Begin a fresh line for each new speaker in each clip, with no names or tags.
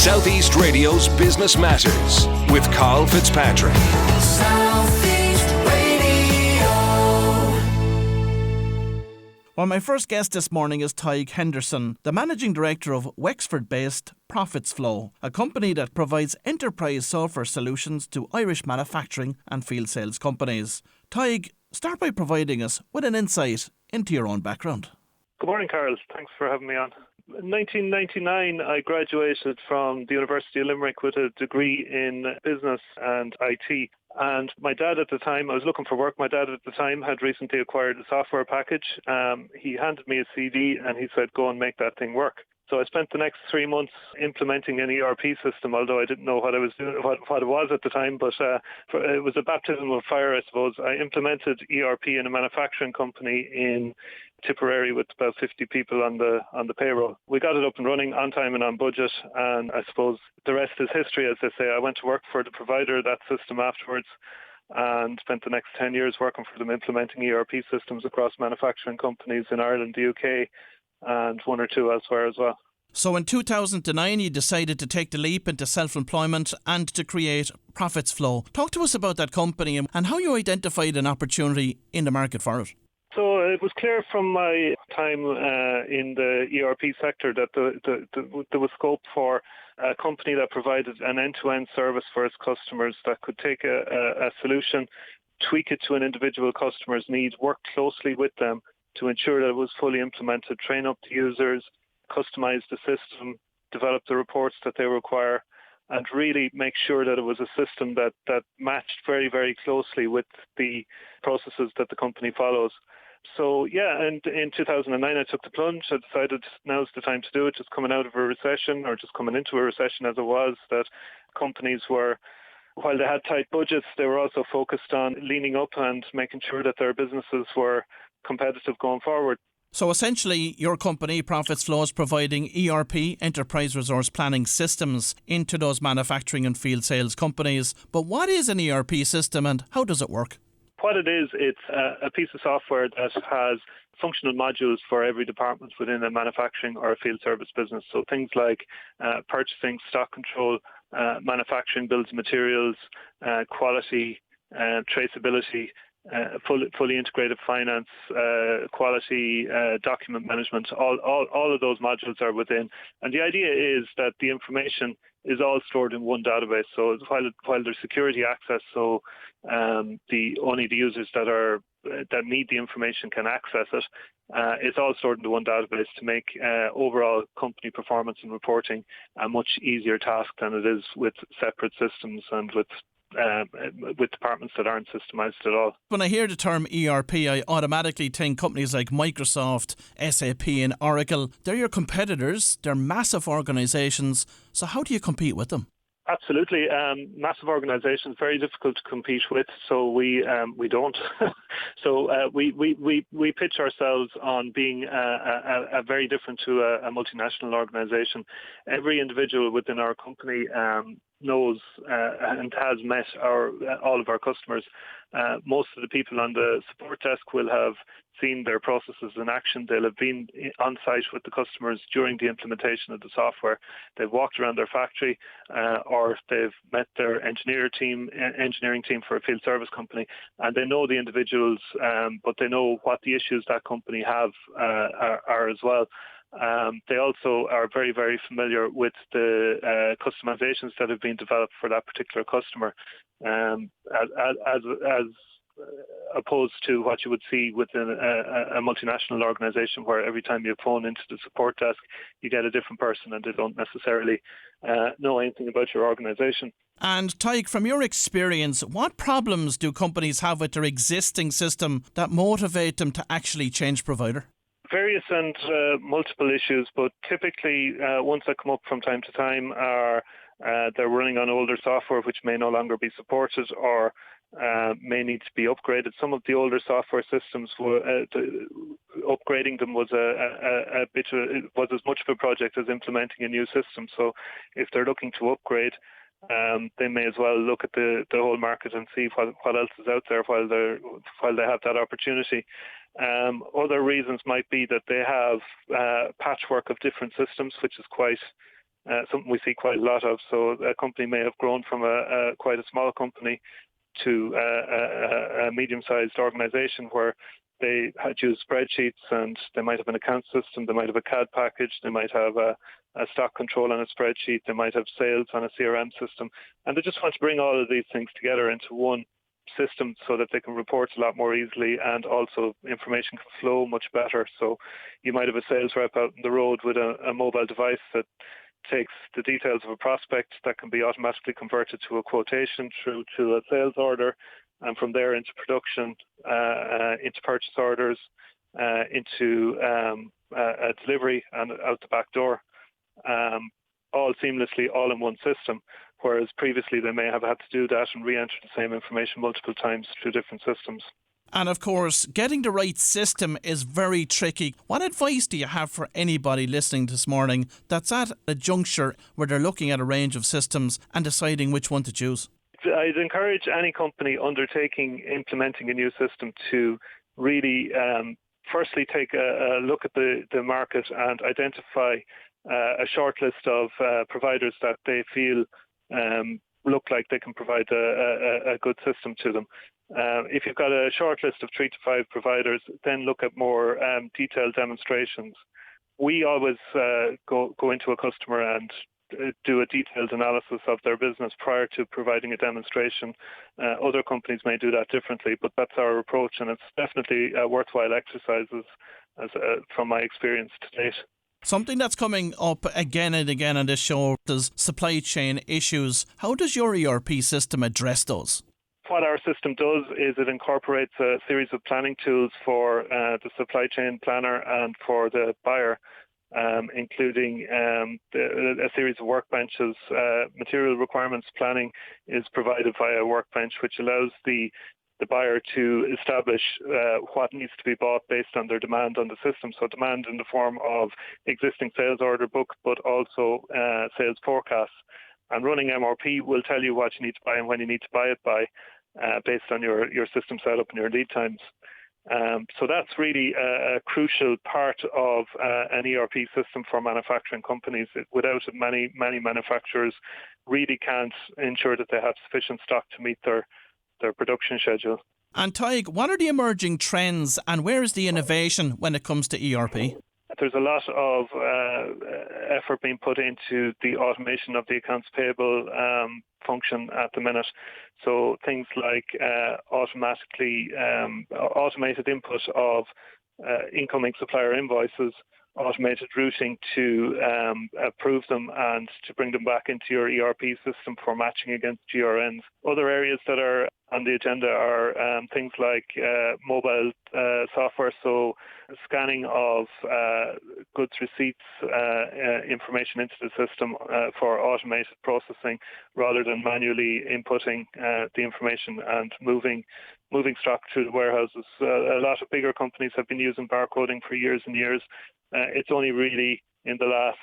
Southeast Radio's Business Matters with Carl Fitzpatrick.
Southeast Radio.
Well, my first guest this morning is Tadhg Henderson, the Managing Director of Wexford-based Profitsflow, a company that provides enterprise software solutions to Irish manufacturing and field sales companies. Tadhg, start by providing us with an insight into your own background.
Good morning, Carl. Thanks for having me on. In 1999, I graduated from the University of Limerick with a degree in business and IT. And my dad at the time, I was looking for work. My dad at the time had recently acquired a software package. He handed me a CD and he said, go and make that thing work. So I spent the next 3 months implementing an ERP system, although I didn't know what I was doing, what it was at the time. But it was a baptism of fire, I suppose. I implemented ERP in a manufacturing company in Tipperary with about 50 people on the payroll. We got it up and running on time and on budget, and I suppose the rest is history, as they say. I went to work for the provider of that system afterwards and spent the next 10 years working for them, implementing ERP systems across manufacturing companies in Ireland, the UK, and one or two elsewhere as well.
So in 2009, you decided to take the leap into self-employment and to create Profitsflow. Talk to us about that company and how you identified an opportunity in the market for it.
So it was clear from my time in the ERP sector that there was scope for a company that provided an end-to-end service for its customers that could take a solution, tweak it to an individual customer's needs, work closely with them to ensure that it was fully implemented, train up the users, customize the system, develop the reports that they require, and really make sure that it was a system that matched very, very closely with the processes that the company follows. So, yeah, and in 2009, I took the plunge. I decided now's the time to do it, just coming out of a recession, or just coming into a recession as it was, that companies were, while they had tight budgets, they were also focused on leaning up and making sure that their businesses were competitive going forward.
So essentially, your company, Profitsflow, is providing ERP, enterprise resource planning systems, into those manufacturing and field sales companies. But what is an ERP system and how does it work?
What it is, it's a piece of software that has functional modules for every department within a manufacturing or a field service business. So things like purchasing, stock control, manufacturing, builds and materials, quality, traceability, fully integrated finance, quality, document management, all of those modules are within. And the idea is that the information is all stored in one database. So while there's security access, so only the users that need the information can access it. It's all stored into one database to make overall company performance and reporting a much easier task than it is with separate systems and with departments that aren't systemized at all.
When I hear the term ERP, I automatically think companies like Microsoft, SAP and Oracle. They're your competitors. They're massive organisations. So how do you compete with them?
Absolutely. Massive organisations, very difficult to compete with. So we don't. So we pitch ourselves on being a very different to a multinational organisation. Every individual within our company knows and has met all of our customers. Most of the people on the support desk will have seen their processes in action. They'll have been on site with the customers during the implementation of the software. They've walked around their factory or they've met their engineering team for a field service company, and they know the individuals, but they know what the issues that company have are as well. They also are very, very familiar with the customizations that have been developed for that particular customer, as opposed to what you would see within a multinational organisation, where every time you phone into the support desk, you get a different person and they don't necessarily know anything about your organisation.
And Tadhg, from your experience, what problems do companies have with their existing system that motivate them to actually change provider?
Various and multiple issues, but typically ones that come up from time to time are they're running on older software which may no longer be supported or may need to be upgraded. Some of the older software systems, upgrading them was was as much of a project as implementing a new system. So if they're looking to upgrade, they may as well look at the whole market and see what else is out there while they have that opportunity. Other reasons might be that they have patchwork of different systems, which is quite something we see quite a lot of. So a company may have grown from quite a small company to a medium-sized organisation where they had used spreadsheets, and they might have an account system, they might have a CAD package, they might have a stock control on a spreadsheet, they might have sales on a CRM system, and they just want to bring all of these things together into one system so that they can report a lot more easily, and also information can flow much better. So you might have a sales rep out on the road with a mobile device that takes the details of a prospect that can be automatically converted to a quotation through to a sales order, and from there into production, into purchase orders, into a delivery and out the back door, all seamlessly, all in one system. Whereas previously they may have had to do that and re-enter the same information multiple times through different systems.
And of course, getting the right system is very tricky. What advice do you have for anybody listening this morning that's at a juncture where they're looking at a range of systems and deciding which one to choose?
I'd encourage any company undertaking implementing a new system to really firstly take a look at the market and identify a short list of providers that they feel look like they can provide a good system to them. If you've got a short list of 3 to 5 providers, then look at more detailed demonstrations. We always go into a customer and do a detailed analysis of their business prior to providing a demonstration. Other companies may do that differently, but that's our approach, and it's definitely a worthwhile exercises from my experience to date.
Something that's coming up again and again on this show is supply chain issues. How does your ERP system address those?
What our system does is it incorporates a series of planning tools for the supply chain planner and for the buyer, including a series of workbenches. Material requirements planning is provided via a workbench, which allows the buyer to establish what needs to be bought based on their demand on the system. So demand in the form of existing sales order book, but also sales forecasts. And running MRP will tell you what you need to buy and when you need to buy it by, based on your system setup and your lead times. So that's really a crucial part of an ERP system for manufacturing companies. Without it, many manufacturers really can't ensure that they have sufficient stock to meet their production schedule.
And Tadhg, what are the emerging trends and where is the innovation when it comes to ERP?
There's a lot of effort being put into the automation of the accounts payable function at the minute. So things like automated input of incoming supplier invoices, automated routing to approve them and to bring them back into your ERP system for matching against GRNs. Other areas that are on the agenda are things like mobile software, so scanning of goods receipts information into the system for automated processing rather than manually inputting the information and moving stock through the warehouses. A lot of bigger companies have been using barcoding for years and years. It's only really in the last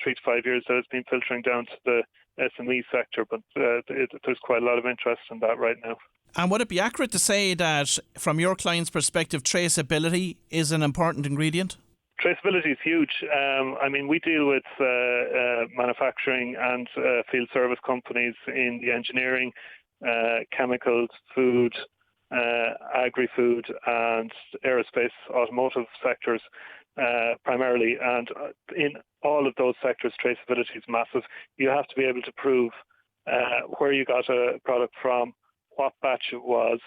3 to 5 years that it's been filtering down to the SME sector, but there's quite a lot of interest in that right now.
And would it be accurate to say that, from your client's perspective, traceability is an important ingredient?
Traceability is huge. We deal with manufacturing and field service companies in the engineering, chemicals, food, agri-food and aerospace, automotive sectors primarily. And in all of those sectors, traceability is massive. You have to be able to prove where you got a product from, what batch it was,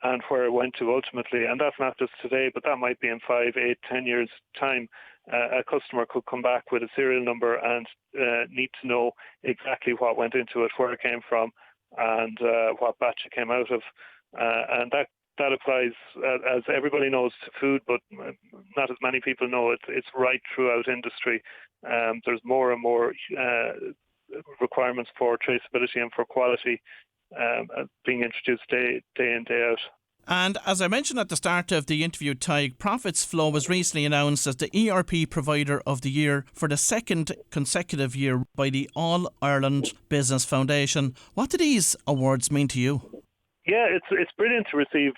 and where it went to ultimately. And that's not just today, but that might be in 5, 8, 10 years' time. A customer could come back with a serial number and need to know exactly what went into it, where it came from, and what batch it came out of. And that applies, as everybody knows, to food, but not as many people know it. It's right throughout industry. There's more and more requirements for traceability and for quality being introduced day in, day out.
And as I mentioned at the start of the interview, Tadhg, Profitsflow was recently announced as the ERP Provider of the Year for the second consecutive year by the All Ireland Business Foundation. What do these awards mean to you?
Yeah, it's brilliant to receive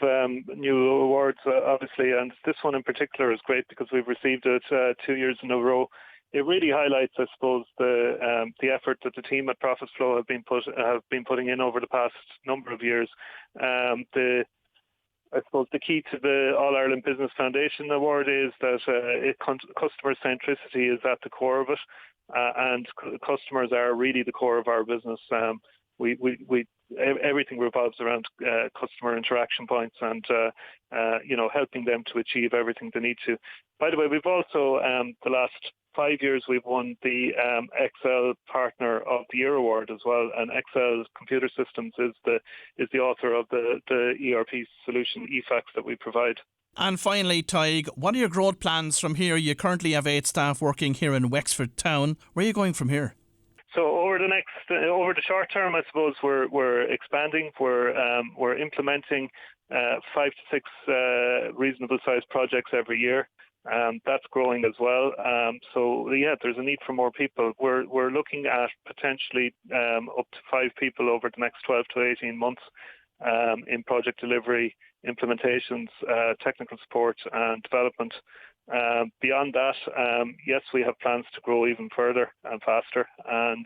new awards, obviously, and this one in particular is great because we've received it 2 years in a row it really highlights, I suppose, the effort that the team at Profitsflow have been putting in over the past number of years. I suppose the key to the All Ireland Business Foundation Award is that customer centricity is at the core of it, and customers are really the core of our business. Everything revolves around customer interaction points and helping them to achieve everything they need to. By the way, we've also the last 5 years we've won the Excel Partner of the Year award as well, and Excel Computer Systems is the author of the ERP solution EFAX that we provide.
And finally, Tadhg, what are your growth plans from here? You currently have 8 staff working here in Wexford town. Where are you going from here?
So over the short term, I suppose we're expanding. We're implementing 5 to 6 reasonable sized projects every year. That's growing as well. There's a need for more people. We're looking at potentially up to 5 people over the next 12 to 18 months in project delivery, implementations, technical support and development. Beyond that, yes, we have plans to grow even further and faster. And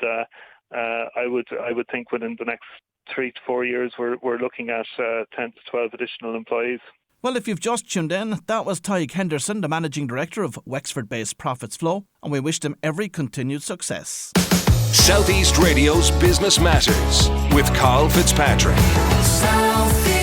I would think within the next 3 to 4 years, we're looking at 10 to 12 additional employees.
Well, if you've just tuned in, that was Tadhg Henderson, the Managing Director of Wexford-based Profitsflow, and we wished him every continued success.
Southeast Radio's Business Matters with Carl Fitzpatrick.
Southeast